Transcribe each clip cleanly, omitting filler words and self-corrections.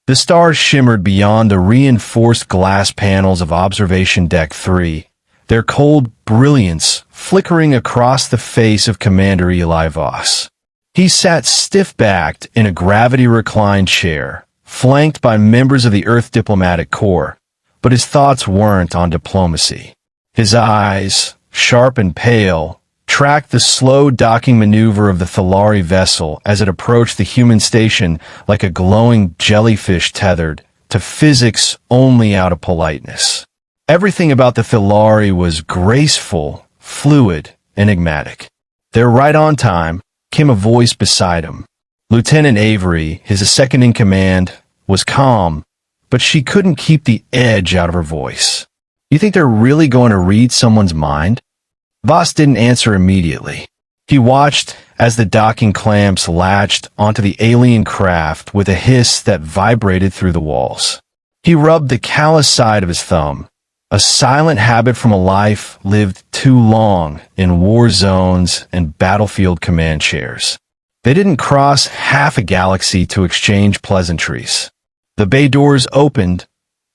The stars shimmered beyond the reinforced glass panels of Observation Deck 3, their cold brilliance flickering across the face of Commander Eli Voss. He sat stiff-backed in a gravity-reclined chair, flanked by members of the Earth Diplomatic Corps, but his thoughts weren't on diplomacy. His eyes, sharp and pale, tracked the slow docking maneuver of the Thalari vessel as it approached the human station like a glowing jellyfish tethered to physics only out of politeness. Everything about the Thalari was graceful, fluid, enigmatic. They're right on time, came a voice beside him. Lieutenant Avery, his second-in-command, was calm, but she couldn't keep the edge out of her voice. You think they're really going to read someone's mind? Voss didn't answer immediately. He watched as the docking clamps latched onto the alien craft with a hiss that vibrated through the walls. He rubbed the callous side of his thumb, a silent habit from a life lived too long in war zones and battlefield command chairs. They didn't cross half a galaxy to exchange pleasantries. The bay doors opened,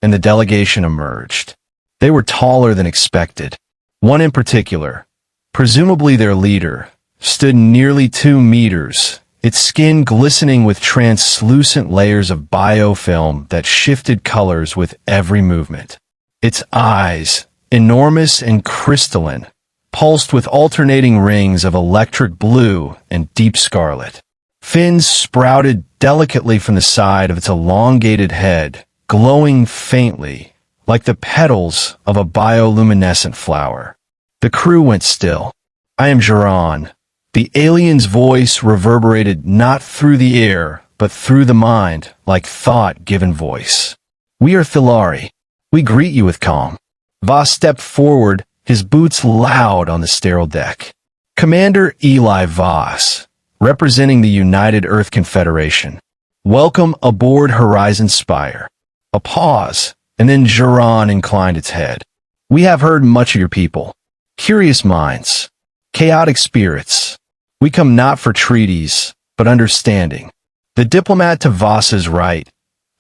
and the delegation emerged. They were taller than expected. One in particular, presumably their leader, stood nearly 2 meters, its skin glistening with translucent layers of biofilm that shifted colors with every movement. Its eyes, enormous and crystalline, pulsed with alternating rings of electric blue and deep scarlet. Fins sprouted delicately from the side of its elongated head, glowing faintly, like the petals of a bioluminescent flower. The crew went still. I am Geron. The alien's voice reverberated not through the air, but through the mind, like thought given voice. We are Thalari. We greet you with calm. Voss stepped forward, his boots loud on the sterile deck. Commander Eli Voss, representing the United Earth Confederation. Welcome aboard Horizon Spire. A pause, and then Geron inclined its head. We have heard much of your people. Curious minds. Chaotic spirits. We come not for treaties, but understanding. The diplomat to Voss's right,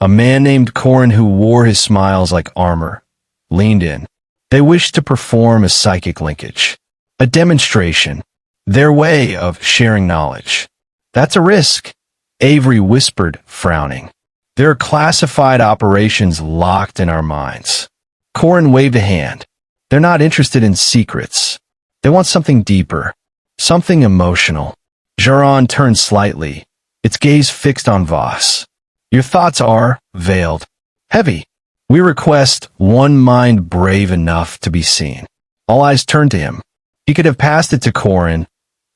a man named Corin who wore his smiles like armor, leaned in. They wished to perform a psychic linkage. A demonstration. Their way of sharing knowledge. That's a risk, Avery whispered, frowning. There are classified operations locked in our minds. Corin waved a hand. They're not interested in secrets. They want something deeper. Something emotional. Geron turned slightly, its gaze fixed on Voss. Your thoughts are veiled, heavy. We request one mind brave enough to be seen. All eyes turned to him. He could have passed it to Corin,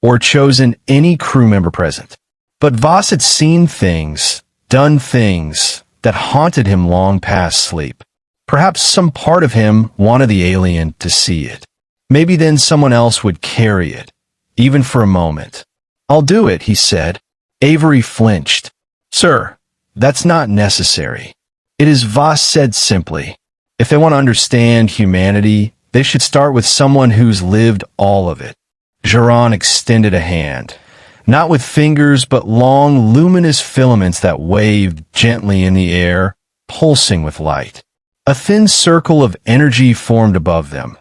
or chosen any crew member present. But Voss had seen things, done things, that haunted him long past sleep. Perhaps some part of him wanted the alien to see it. Maybe then someone else would carry it, even for a moment. I'll do it, he said. Avery flinched. Sir, that's not necessary. It is, Voss said simply. If they want to understand humanity, they should start with someone who's lived all of it. Geron extended a hand, not with fingers but long, luminous filaments that waved gently in the air, pulsing with light. A thin circle of energy formed above them,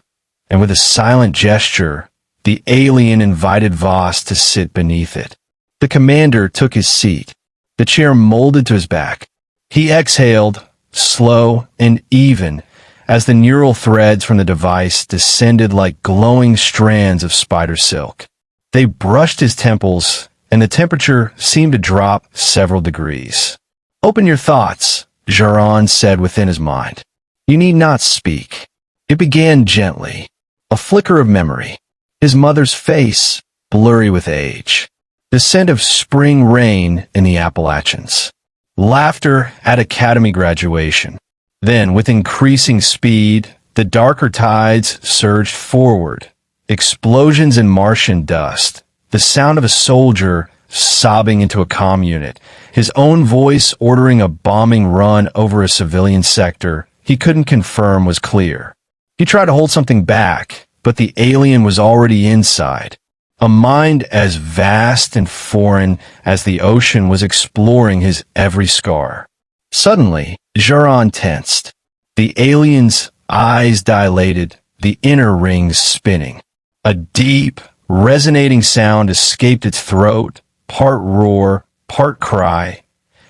and with a silent gesture, the alien invited Voss to sit beneath it. The commander took his seat. The chair molded to his back. He exhaled, slow and even, as the neural threads from the device descended like glowing strands of spider silk. They brushed his temples, and the temperature seemed to drop several degrees. Open your thoughts, Geron said within his mind. You need not speak. It began gently, a flicker of memory. His mother's face, blurry with age. The scent of spring rain in the Appalachians. Laughter at academy graduation. Then, with increasing speed, the darker tides surged forward. Explosions in Martian dust. The sound of a soldier sobbing into a comm unit. His own voice ordering a bombing run over a civilian sector he couldn't confirm was clear. He tried to hold something back, but the alien was already inside. A mind as vast and foreign as the ocean was exploring his every scar. Suddenly, Jaron tensed. The alien's eyes dilated, the inner rings spinning. A deep, resonating sound escaped its throat, part roar, part cry,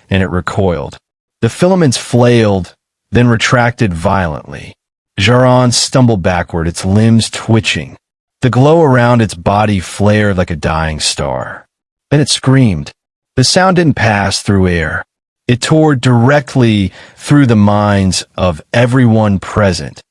and it recoiled. The filaments flailed, then retracted violently. Jaron stumbled backward, its limbs twitching. The glow around its body flared like a dying star. Then it screamed. The sound didn't pass through air. It tore directly through the minds of everyone present.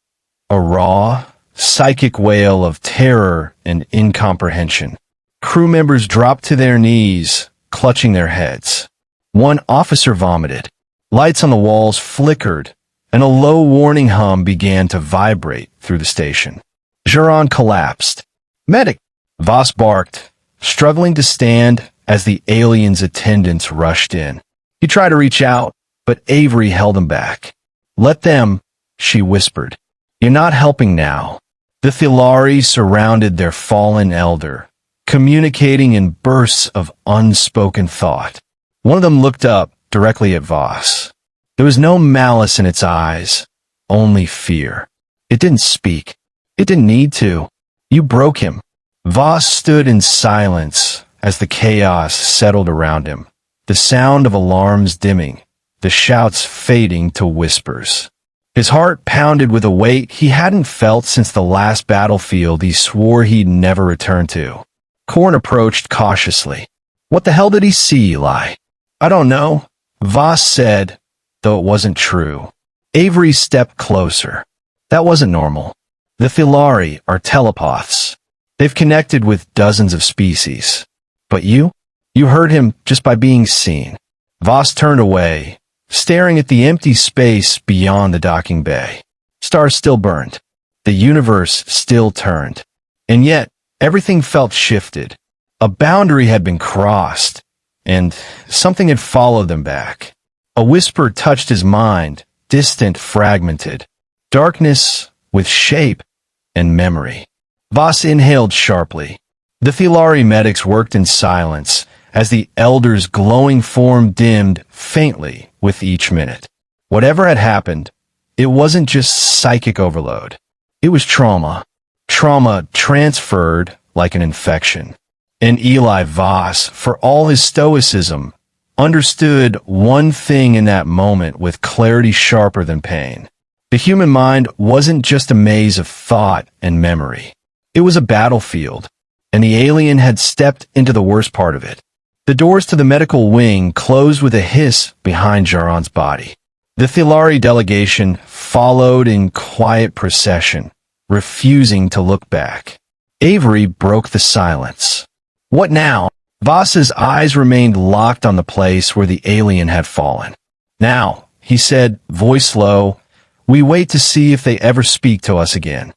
A raw, psychic wail of terror and incomprehension. Crew members dropped to their knees, clutching their heads. One officer vomited. Lights on the walls flickered, and a low warning hum began to vibrate through the station. Jaron collapsed. "Medic!" Voss barked, struggling to stand as the alien's attendants rushed in. He tried to reach out, but Avery held him back. "Let them," she whispered. "You're not helping now." The Thilari surrounded their fallen elder, communicating in bursts of unspoken thought. One of them looked up directly at Voss. There was no malice in its eyes, only fear. It didn't speak. It didn't need to. "You broke him." Voss stood in silence as the chaos settled around him, the sound of alarms dimming, the shouts fading to whispers. His heart pounded with a weight he hadn't felt since the last battlefield he swore he'd never return to. Korn approached cautiously. "What the hell did he see, Eli?" "I don't know," Voss said, though it wasn't true. Avery stepped closer. "That wasn't normal. The Thilari are telepaths. They've connected with dozens of species. But you? You heard him just by being seen." Voss turned away, staring at the empty space beyond the docking bay. Stars still burned. The universe still turned. And yet, everything felt shifted. A boundary had been crossed, and something had followed them back. A whisper touched his mind, distant, fragmented. Darkness with shape and memory. Voss inhaled sharply. The Thilari medics worked in silence as the elder's glowing form dimmed faintly with each minute. Whatever had happened, it wasn't just psychic overload. It was trauma. Trauma transferred like an infection. And Eli Voss, for all his stoicism, understood one thing in that moment with clarity sharper than pain. The human mind wasn't just a maze of thought and memory. It was a battlefield, and the alien had stepped into the worst part of it. The doors to the medical wing closed with a hiss behind Jaron's body. The Thilari delegation followed in quiet procession, refusing to look back. Avery broke the silence. "What now?" Voss's eyes remained locked on the place where the alien had fallen. "Now," he said, voice low, "we wait to see if they ever speak to us again."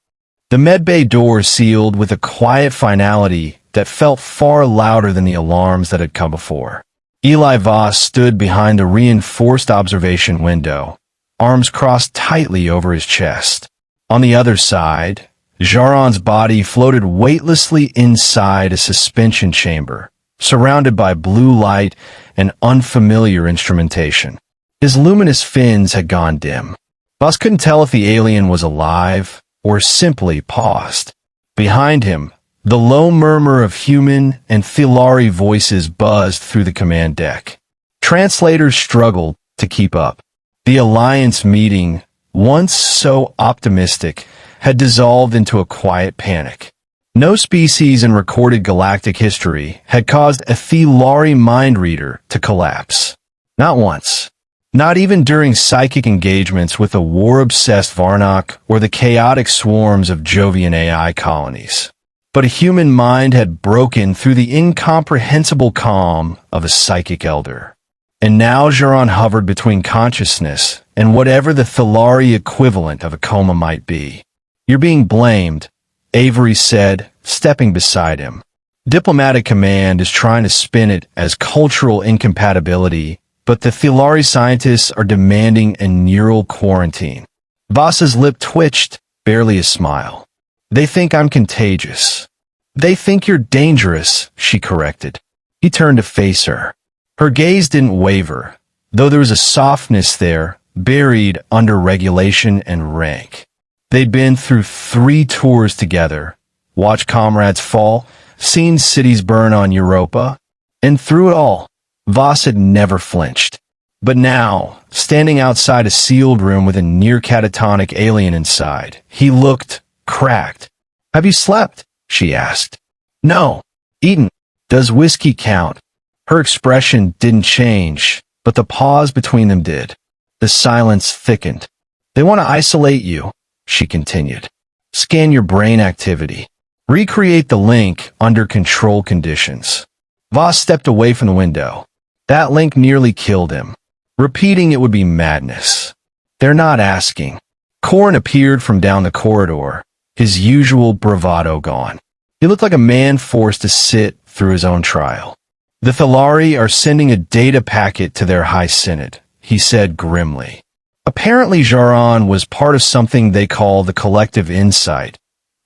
The medbay doors sealed with a quiet finality that felt far louder than the alarms that had come before. Eli Voss stood behind the reinforced observation window, arms crossed tightly over his chest. On the other side, Jaron's body floated weightlessly inside a suspension chamber, surrounded by blue light and unfamiliar instrumentation. His luminous fins had gone dim. Voss couldn't tell if the alien was alive or simply paused. Behind him, the low murmur of human and Thilari voices buzzed through the command deck. Translators struggled to keep up. The Alliance meeting, once so optimistic, had dissolved into a quiet panic. No species in recorded galactic history had caused a Thilari mind reader to collapse. Not once. Not even during psychic engagements with the war-obsessed Varnock or the chaotic swarms of Jovian AI colonies. But a human mind had broken through the incomprehensible calm of a psychic elder. And now Jaron hovered between consciousness and whatever the Thilari equivalent of a coma might be. "You're being blamed," Avery said, stepping beside him. Diplomatic command is trying to spin it as cultural incompatibility, but the Thilari scientists are demanding a neural quarantine. Voss's lip twitched, barely a smile. "They think I'm contagious." "They think you're dangerous," she corrected. He turned to face her. Her gaze didn't waver, though there was a softness there, buried under regulation and rank. They'd been through 3 tours together, watched comrades fall, seen cities burn on Europa, and through it all, Voss had never flinched. But now, standing outside a sealed room with a near-catatonic alien inside, he looked cracked. "Have you slept?" she asked. "No. Eaten. Does whiskey count?" Her expression didn't change, but the pause between them did. The silence thickened. "They want to isolate you," she continued. "Scan your brain activity. Recreate the link under control conditions." Voss stepped away from the window. That link nearly killed him. Repeating it would be madness. "They're not asking." Corin appeared from down the corridor, his usual bravado gone. He looked like a man forced to sit through his own trial. "The Thalari are sending a data packet to their High Synod," he said grimly. Apparently Jaron was part of something they call the Collective Insight,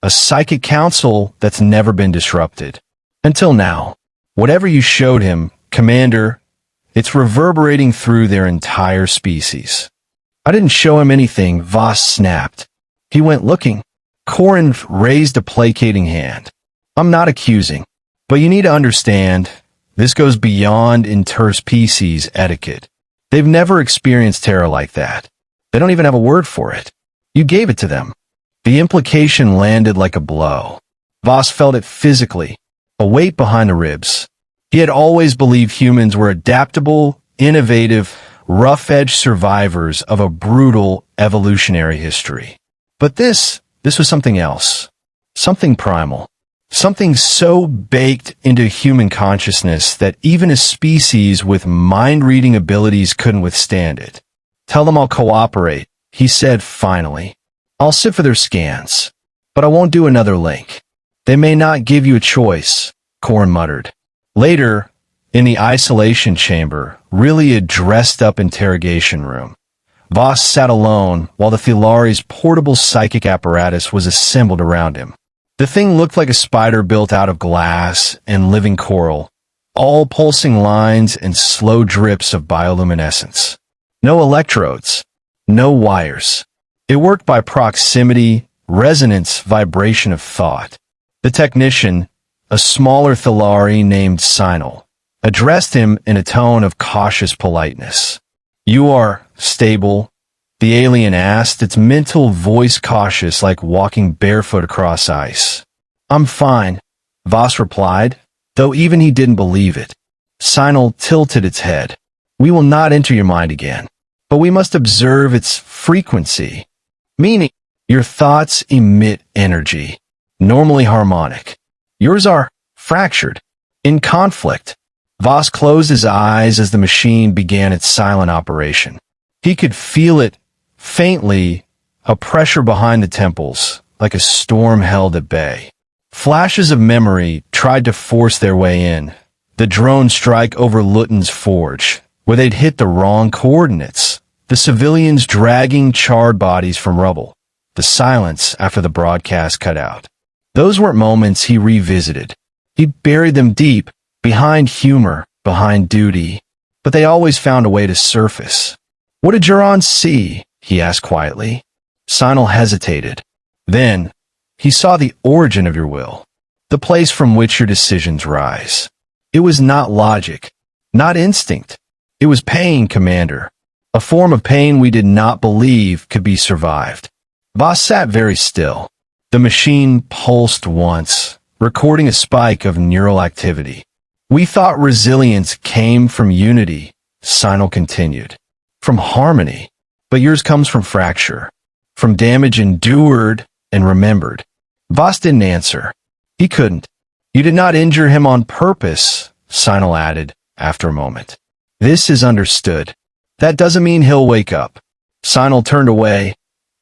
a psychic council that's never been disrupted. Until now. Whatever you showed him, Commander, it's reverberating through their entire species. "I didn't show him anything," Voss snapped. "He went looking." Corin raised a placating hand. "I'm not accusing, but you need to understand, this goes beyond interspecies etiquette. They've never experienced terror like that. They don't even have a word for it. You gave it to them." The implication landed like a blow. Voss felt it physically, a weight behind the ribs. He had always believed humans were adaptable, innovative, rough-edged survivors of a brutal evolutionary history. But this was something else. Something primal. Something so baked into human consciousness that even a species with mind-reading abilities couldn't withstand it. "Tell them I'll cooperate," he said finally. "I'll sit for their scans, but I won't do another link." "They may not give you a choice," Corin muttered. Later, in the isolation chamber, really a dressed-up interrogation room, Voss sat alone while the Thalari's portable psychic apparatus was assembled around him. The thing looked like a spider built out of glass and living coral, all pulsing lines and slow drips of bioluminescence. No electrodes, no wires. It worked by proximity, resonance, vibration of thought. The technician, a smaller Thalari named Sinal, addressed him in a tone of cautious politeness. "You are stable?" the alien asked, its mental voice cautious like walking barefoot across ice. "I'm fine," Voss replied, though even he didn't believe it. Sinal tilted its head. "We will not enter your mind again, but we must observe its frequency. Meaning, your thoughts emit energy, normally harmonic. Yours are fractured, in conflict." Voss closed his eyes as the machine began its silent operation. He could feel it, faintly, a pressure behind the temples, like a storm held at bay. Flashes of memory tried to force their way in. The drone strike over Luton's forge, where they'd hit the wrong coordinates. The civilians dragging charred bodies from rubble. The silence after the broadcast cut out. Those weren't moments he revisited. He'd buried them deep, behind humor, behind duty. But they always found a way to surface. "What did Jaron see?" he asked quietly. Sinal hesitated. "Then, he saw the origin of your will, the place from which your decisions rise. It was not logic, not instinct. It was pain, Commander. A form of pain we did not believe could be survived." Voss sat very still. The machine pulsed once, recording a spike of neural activity. "We thought resilience came from unity," Sinal continued. "From harmony. But yours comes from fracture. From damage endured and remembered." Voss didn't answer. He couldn't. "You did not injure him on purpose," Sinal added, after a moment. "This is understood. That doesn't mean he'll wake up." Sinal turned away,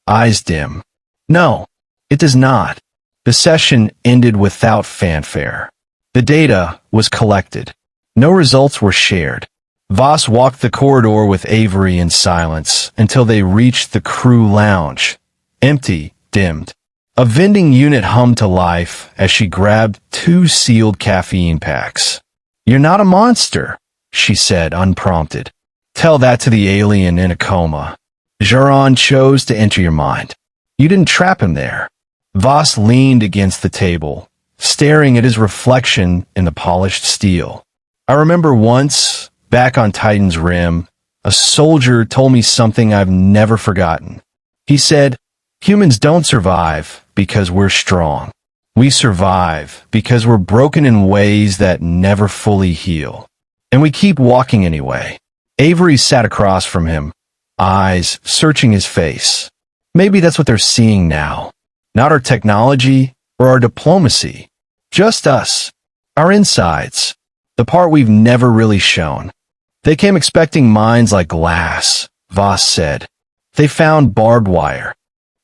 eyes dim. "No. It does not." The session ended without fanfare. The data was collected. No results were shared. Voss walked the corridor with Avery in silence until they reached the crew lounge. Empty, dimmed. A vending unit hummed to life as she grabbed 2 sealed caffeine packs. "You're not a monster," she said unprompted. Tell that to the alien in a coma. Jaron chose to enter your mind. You didn't trap him there. Voss leaned against the table, staring at his reflection in the polished steel. I remember once, back on Titan's Rim, a soldier told me something I've never forgotten. He said, "Humans don't survive because we're strong. We survive because we're broken in ways that never fully heal. And we keep walking anyway." Avery sat across from him, eyes searching his face. Maybe that's what they're seeing now. Not our technology or our diplomacy. Just us. Our insides. The part we've never really shown. They came expecting minds like glass, Voss said. They found barbed wire.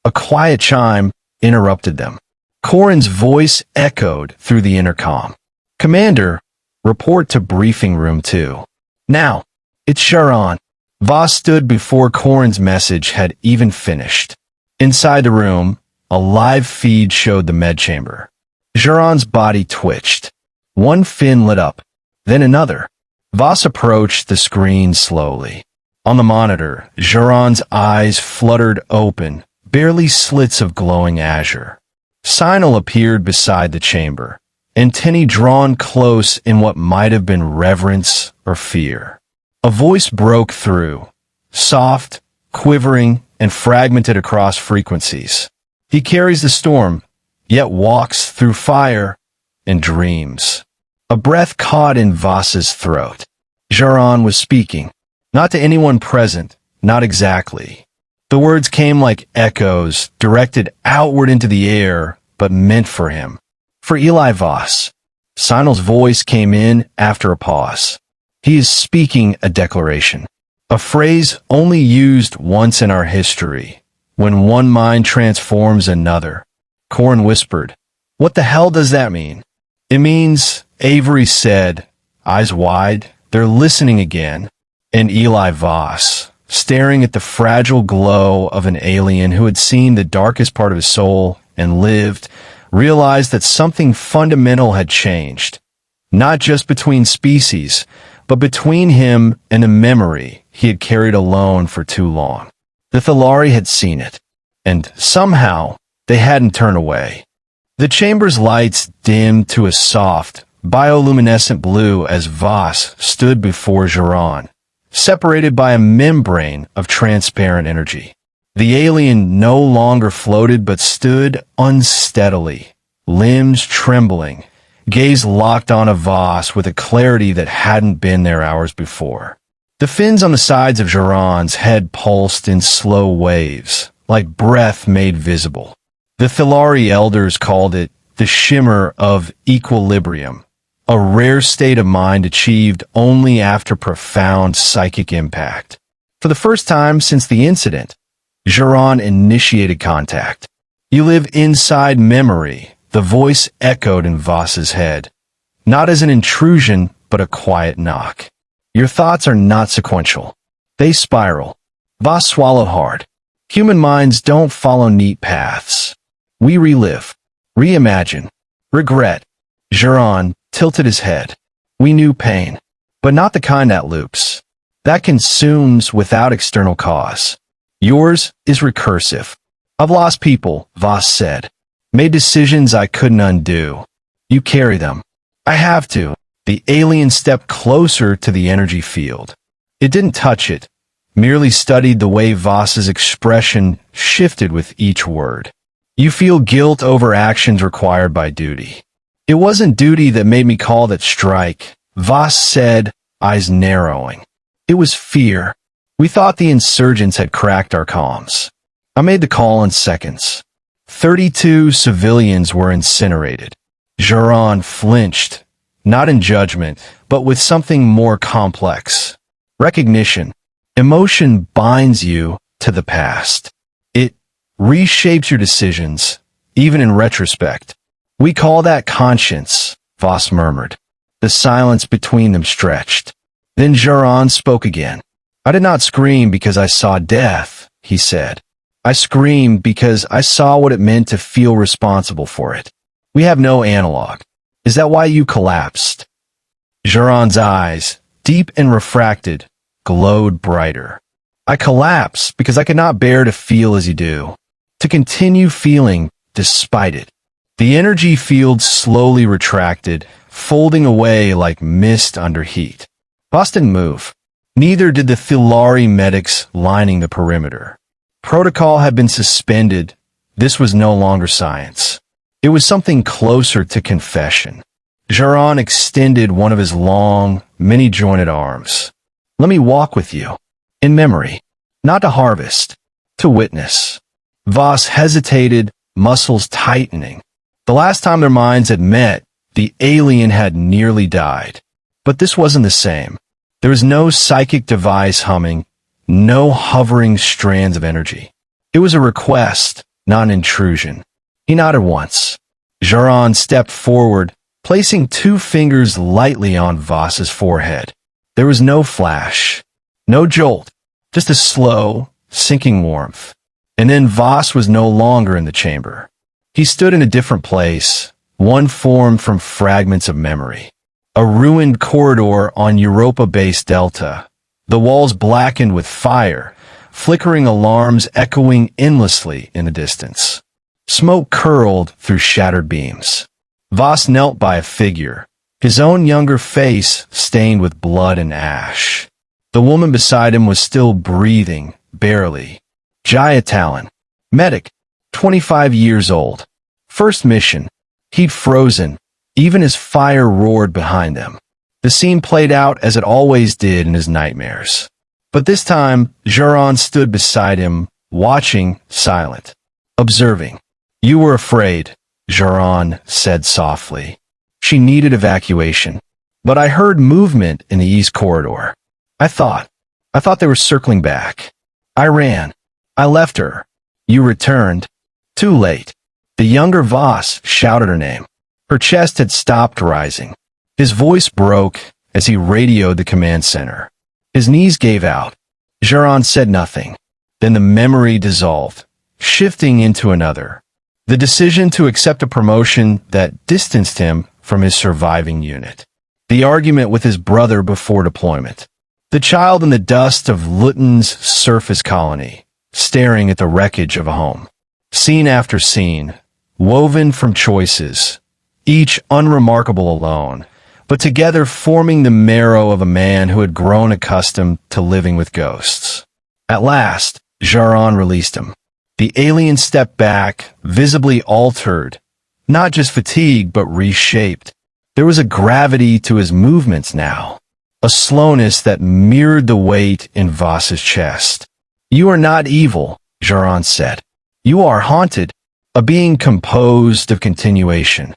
A quiet chime interrupted them. Corin's voice echoed through the intercom. "Commander, report to briefing room 2. Now, it's Sharon." Voss stood before Corin's message had even finished. Inside the room, a live feed showed the med chamber. Sharon's body twitched. One fin lit up, then another. Voss approached the screen slowly. On the monitor, Sharon's eyes fluttered open, barely slits of glowing azure. Sinal appeared beside the chamber, antennae drawn close in what might have been reverence or fear. A voice broke through, soft, quivering, and fragmented across frequencies. "He carries the storm, yet walks through fire and dreams." A breath caught in Voss's throat. Jaron was speaking, not to anyone present, not exactly. The words came like echoes, directed outward into the air, but meant for him. For Eli Voss. Sinal's voice came in after a pause. He is speaking a declaration. A phrase only used once in our history, when one mind transforms another. Corin whispered, "What the hell does that mean?" "It means," Avery said, eyes wide, "they're listening again." And Eli Voss, staring at the fragile glow of an alien who had seen the darkest part of his soul and lived, realized that something fundamental had changed. Not just between species, but between him and a memory he had carried alone for too long. The Thalari had seen it, and somehow they hadn't turned away. The chamber's lights dimmed to a soft, bioluminescent blue as Voss stood before Jaron, separated by a membrane of transparent energy. The alien no longer floated but stood unsteadily, limbs trembling, gaze locked on a Voss with a clarity that hadn't been there hours before. The fins on the sides of Jaron's head pulsed in slow waves, like breath made visible. The Thalari elders called it the shimmer of equilibrium, a rare state of mind achieved only after profound psychic impact. For the first time since the incident, Jaron initiated contact. "You live inside memory," the voice echoed in Voss's head. Not as an intrusion, but a quiet knock. "Your thoughts are not sequential. They spiral." Voss swallowed hard. Human minds don't follow neat paths. We relive, reimagine, regret. Jaron tilted his head. "We knew pain, but not the kind that loops. That consumes without external cause. Yours is recursive." "I've lost people," Voss said. "Made decisions I couldn't undo. You carry them." "I have to." The alien stepped closer to the energy field. It didn't touch it, merely studied the way Voss's expression shifted with each word. "You feel guilt over actions required by duty." "It wasn't duty that made me call that strike," Voss said, eyes narrowing. "It was fear. We thought the insurgents had cracked our comms. I made the call in seconds. 32 civilians were incinerated." Jaron flinched, not in judgment, but with something more complex. Recognition. Emotion binds you to the past. It reshapes your decisions, even in retrospect. "We call that conscience," Voss murmured. The silence between them stretched. Then Jaron spoke again. "I did not scream because I saw death," he said. "I screamed because I saw what it meant to feel responsible for it. We have no analog. Is that why you collapsed?" Jaron's eyes, deep and refracted, glowed brighter. I collapse because I could not bear to feel as you do, to continue feeling despite it. The energy field slowly retracted, folding away like mist under heat. Voss didn't move. Neither did the Thilari medics lining the perimeter. Protocol had been suspended. This was no longer science. It was something closer to confession. Jaron extended one of his long, many-jointed arms. Let me walk with you. In memory. Not to harvest. To witness. Voss hesitated, muscles tightening. The last time their minds had met, the alien had nearly died. But this wasn't the same. There was no psychic device humming, no hovering strands of energy. It was a request, not an intrusion. He nodded once. Jaron stepped forward, placing 2 fingers lightly on Voss's forehead. There was no flash, no jolt, just a slow, sinking warmth. And then Voss was no longer in the chamber. He stood in a different place, one formed from fragments of memory. A ruined corridor on Europa Base Delta, the walls blackened with fire, flickering alarms echoing endlessly in the distance. Smoke curled through shattered beams. Voss knelt by a figure, his own younger face stained with blood and ash. The woman beside him was still breathing, barely. Jaya Talon, medic, 25 years old. First mission. He'd frozen. Even as fire roared behind them. The scene played out as it always did in his nightmares. But this time, Jaron stood beside him, watching, silent, observing. You were afraid, Jaron said softly. She needed evacuation. But I heard movement in the east corridor. I thought they were circling back. I ran. I left her. You returned. Too late. The younger Voss shouted her name. Her chest had stopped rising. His voice broke as he radioed the command center. His knees gave out. Jaron said nothing. Then the memory dissolved, shifting into another. The decision to accept a promotion that distanced him from his surviving unit. The argument with his brother before deployment. The child in the dust of Luton's surface colony, staring at the wreckage of a home. Scene after scene, woven from choices, each unremarkable alone, but together forming the marrow of a man who had grown accustomed to living with ghosts. At last, Jaron released him. The alien stepped back, visibly altered, not just fatigued but reshaped. There was a gravity to his movements now, a slowness that mirrored the weight in Voss's chest. You are not evil, Jaron said. You are haunted, a being composed of continuation.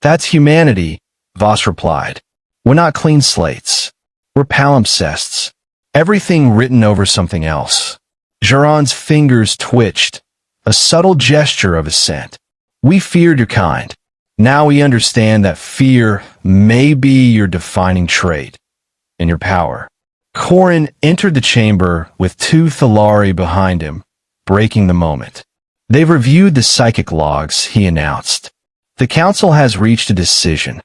That's humanity, Voss replied. We're not clean slates. We're palimpsests. Everything written over something else. Jaron's fingers twitched, a subtle gesture of assent. We feared your kind. Now we understand that fear may be your defining trait and your power. Corin entered the chamber with 2 Thilari behind him, breaking the moment. They've reviewed the psychic logs, he announced. The council has reached a decision.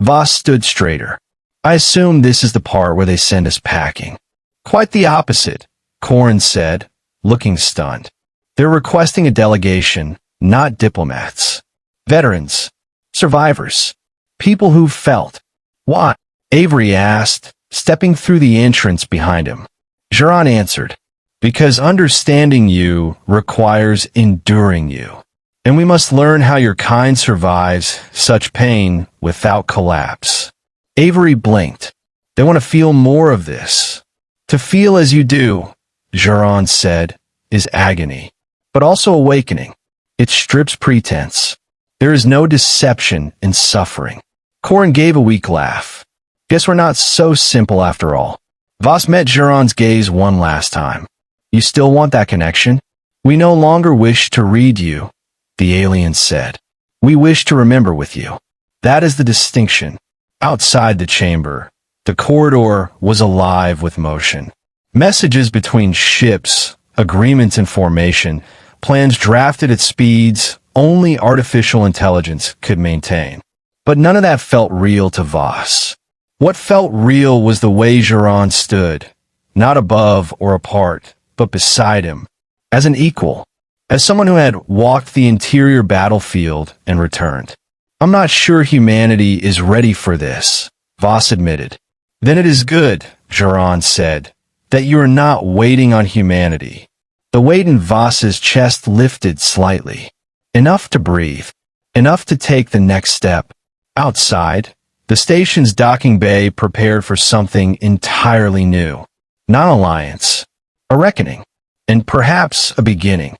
Voss stood straighter. I assume this is the part where they send us packing. Quite the opposite, Corin said, looking stunned. They're requesting a delegation, not diplomats. Veterans. Survivors. People who've felt. What? Avery asked, stepping through the entrance behind him. Jaron answered, because understanding you requires enduring you. And we must learn how your kind survives such pain without collapse. Avery blinked. They want to feel more of this. To feel as you do, Jaron said, is agony, but also awakening. It strips pretense. There is no deception in suffering. Corin gave a weak laugh. Guess we're not so simple after all. Voss met Jaron's gaze one last time. You still want that connection? We no longer wish to read you, the alien said. We wish to remember with you. That is the distinction. Outside the chamber, the corridor was alive with motion. Messages between ships, agreements in formation, plans drafted at speeds only artificial intelligence could maintain. But none of that felt real to Voss. What felt real was the way Jaron stood, not above or apart, but beside him, as an equal, as someone who had walked the interior battlefield and returned. I'm not sure humanity is ready for this, Voss admitted. Then it is good, Geron said, that you are not waiting on humanity. The weight in Voss's chest lifted slightly. Enough to breathe. Enough to take the next step. Outside, the station's docking bay prepared for something entirely new. Not an alliance, a reckoning, and perhaps a beginning.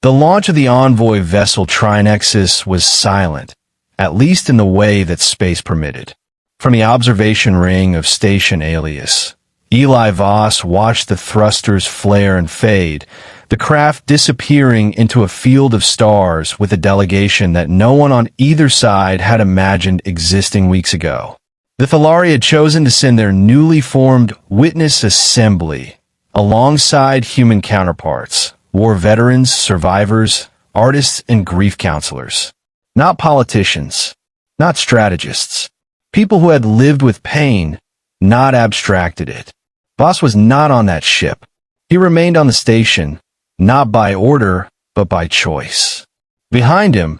The launch of the envoy vessel Trinexus was silent, at least in the way that space permitted. From the observation ring of Station Alias, Eli Voss watched the thrusters flare and fade, the craft disappearing into a field of stars with a delegation that no one on either side had imagined existing weeks ago. The Thalari had chosen to send their newly formed Witness Assembly alongside human counterparts, war veterans, survivors, artists, and grief counselors. Not politicians, not strategists. People who had lived with pain, not abstracted it. Voss was not on that ship. He remained on the station, not by order, but by choice. Behind him,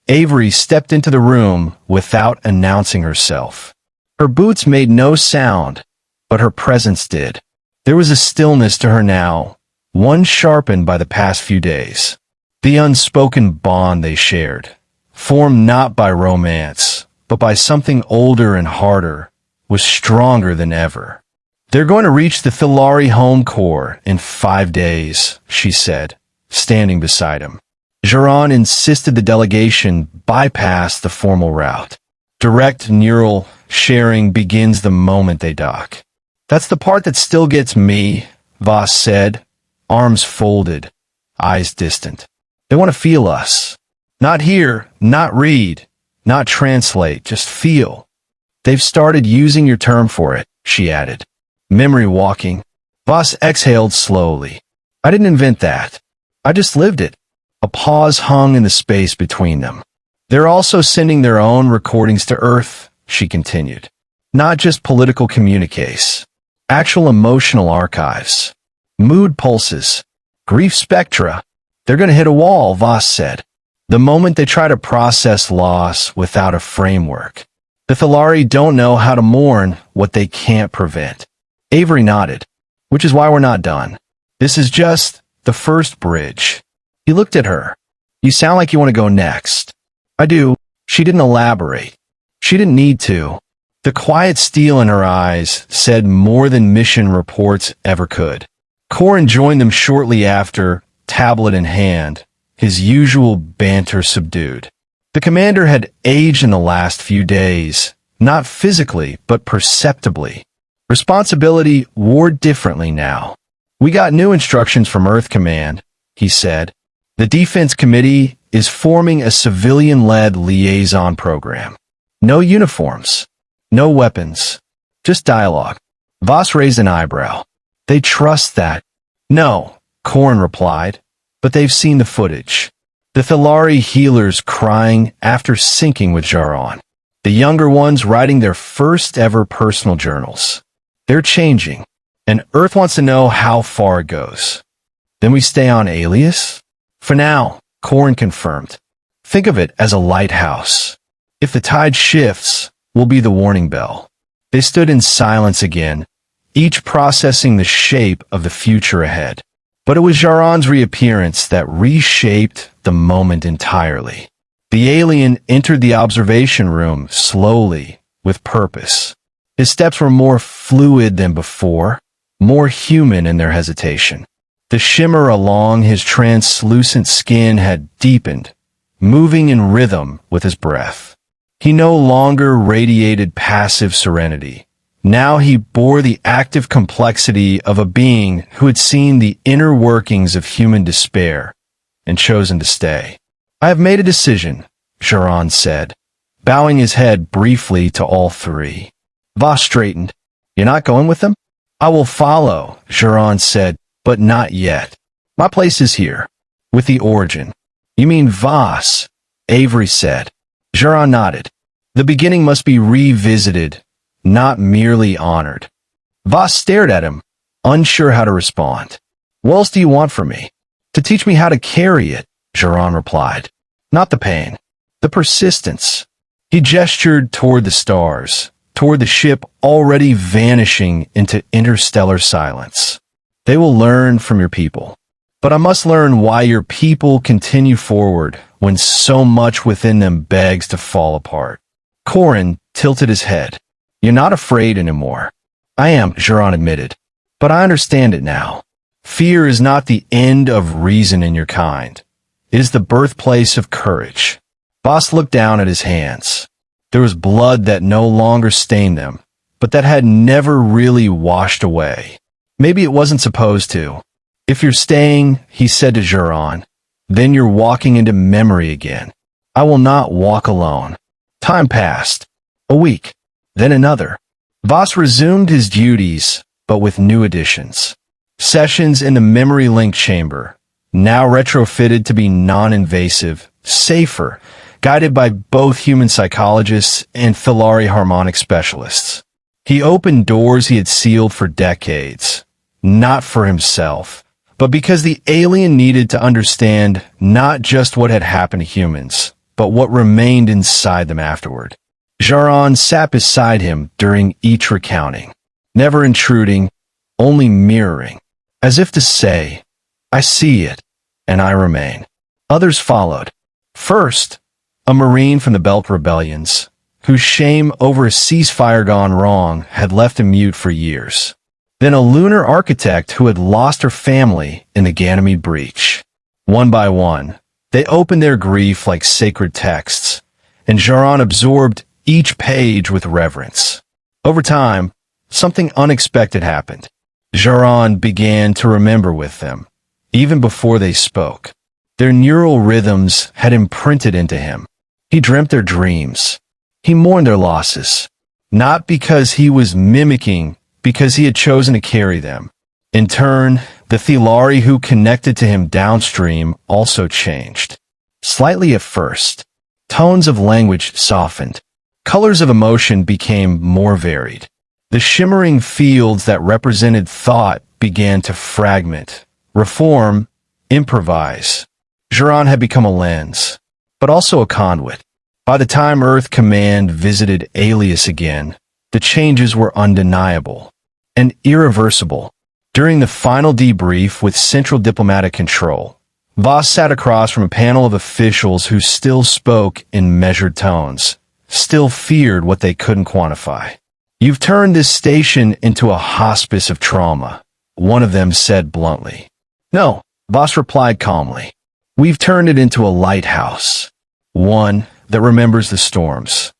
Avery stepped into the room without announcing herself. Her boots made no sound, but her presence did. There was a stillness to her now, one sharpened by the past few days. The unspoken bond they shared, formed not by romance, but by something older and harder, was stronger than ever. They're going to reach the Thalari home core in 5 days, she said, standing beside him. Geron insisted the delegation bypass the formal route. Direct neural sharing begins the moment they dock. That's the part that still gets me, Voss said, arms folded, eyes distant. They want to feel us. Not hear, not read, not translate, just feel. They've started using your term for it, she added. Memory walking. Voss exhaled slowly. I didn't invent that. I just lived it. A pause hung in the space between them. They're also sending their own recordings to Earth, she continued. Not just political communiques. Actual emotional archives. Mood pulses. Grief spectra. They're going to hit a wall, Voss said. The moment they try to process loss without a framework. The Thalari don't know how to mourn what they can't prevent. Avery nodded, which is why we're not done. This is just the first bridge. He looked at her. You sound like you want to go next. I do. She didn't elaborate. She didn't need to. The quiet steel in her eyes said more than mission reports ever could. Corin joined them shortly after, tablet in hand, his usual banter subdued. The commander had aged in the last few days, not physically, but perceptibly. Responsibility wore differently now. We got new instructions from Earth Command, he said. The Defense Committee is forming a civilian-led liaison program. No uniforms, no weapons, just dialogue. Voss raised an eyebrow. They trust that. No, Corin replied, but they've seen the footage. The Thalari healers crying after syncing with Geron. The younger ones writing their first ever personal journals. They're changing, and Earth wants to know how far it goes. Then we stay on Alias? For now, Corin confirmed. Think of it as a lighthouse. If the tide shifts, we'll be the warning bell. They stood in silence again, each processing the shape of the future ahead. But it was Geron's reappearance that reshaped the moment entirely. The alien entered the observation room slowly, with purpose. His steps were more fluid than before, more human in their hesitation. The shimmer along his translucent skin had deepened, moving in rhythm with his breath. He no longer radiated passive serenity. Now he bore the active complexity of a being who had seen the inner workings of human despair and chosen to stay. I have made a decision, Geron said, bowing his head briefly to all three. Voss straightened. You're not going with them? I will follow, Geron said, but not yet. My place is here, with the Origin. You mean Voss? Avery said. Geron nodded. The beginning must be revisited, not merely honored. Voss stared at him, unsure how to respond. "What else do you want from me?" "To teach me how to carry it," Geron replied. "Not the pain, the persistence." He gestured toward the stars, toward the ship already vanishing into interstellar silence. "They will learn from your people. But I must learn why your people continue forward when so much within them begs to fall apart." Corin tilted his head. "You're not afraid anymore." "I am," Geron admitted. "But I understand it now. Fear is not the end of reason in your kind. It is the birthplace of courage." Voss looked down at his hands. There was blood that no longer stained them, but that had never really washed away. Maybe it wasn't supposed to. "If you're staying," he said to Geron, "then you're walking into memory again. I will not walk alone." Time passed. A week. Then another. Voss resumed his duties, but with new additions. Sessions in the memory link chamber, now retrofitted to be non-invasive, safer, guided by both human psychologists and Thalari harmonic specialists. He opened doors he had sealed for decades, not for himself, but because the alien needed to understand not just what had happened to humans, but what remained inside them afterward. Geron sat beside him during each recounting, never intruding, only mirroring, as if to say, "I see it, and I remain." Others followed. First, a Marine from the Belt Rebellions, whose shame over a ceasefire gone wrong had left him mute for years. Then a lunar architect who had lost her family in the Ganymede breach. One by one, they opened their grief like sacred texts, and Geron absorbed each page with reverence. Over time, something unexpected happened. Geron began to remember with them, even before they spoke. Their neural rhythms had imprinted into him. He dreamt their dreams. He mourned their losses, not because he was mimicking, because he had chosen to carry them. In turn, the Thalari who connected to him downstream also changed. Slightly at first, tones of language softened. Colors of emotion became more varied. The shimmering fields that represented thought began to fragment, reform, improvise. Geron had become a lens, but also a conduit. By the time Earth Command visited Alias again, the changes were undeniable and irreversible. During the final debrief with Central Diplomatic Control, Voss sat across from a panel of officials who still spoke in measured tones, still feared what they couldn't quantify. "You've turned this station into a hospice of trauma," one of them said bluntly. "No," Voss replied calmly. "We've turned it into a lighthouse, one that remembers the storms."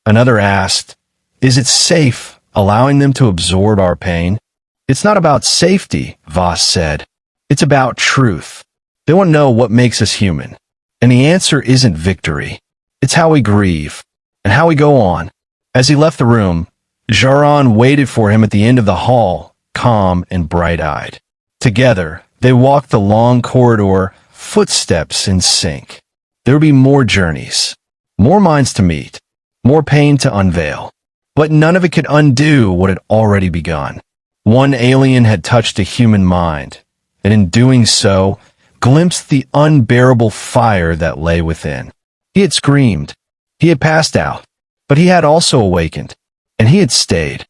Another asked, "Is it safe allowing them to absorb our pain?" "It's not about safety," Voss said. "It's about truth. They want to know what makes us human. And the answer isn't victory. It's how we grieve, and how we go on." As he left the room, Geron waited for him at the end of the hall, calm and bright-eyed. Together, they walked the long corridor, footsteps in sync. There would be more journeys, more minds to meet, more pain to unveil. But none of it could undo what had already begun. One alien had touched a human mind, and in doing so, glimpsed the unbearable fire that lay within. He had screamed. He had passed out. But he had also awakened, and he had stayed.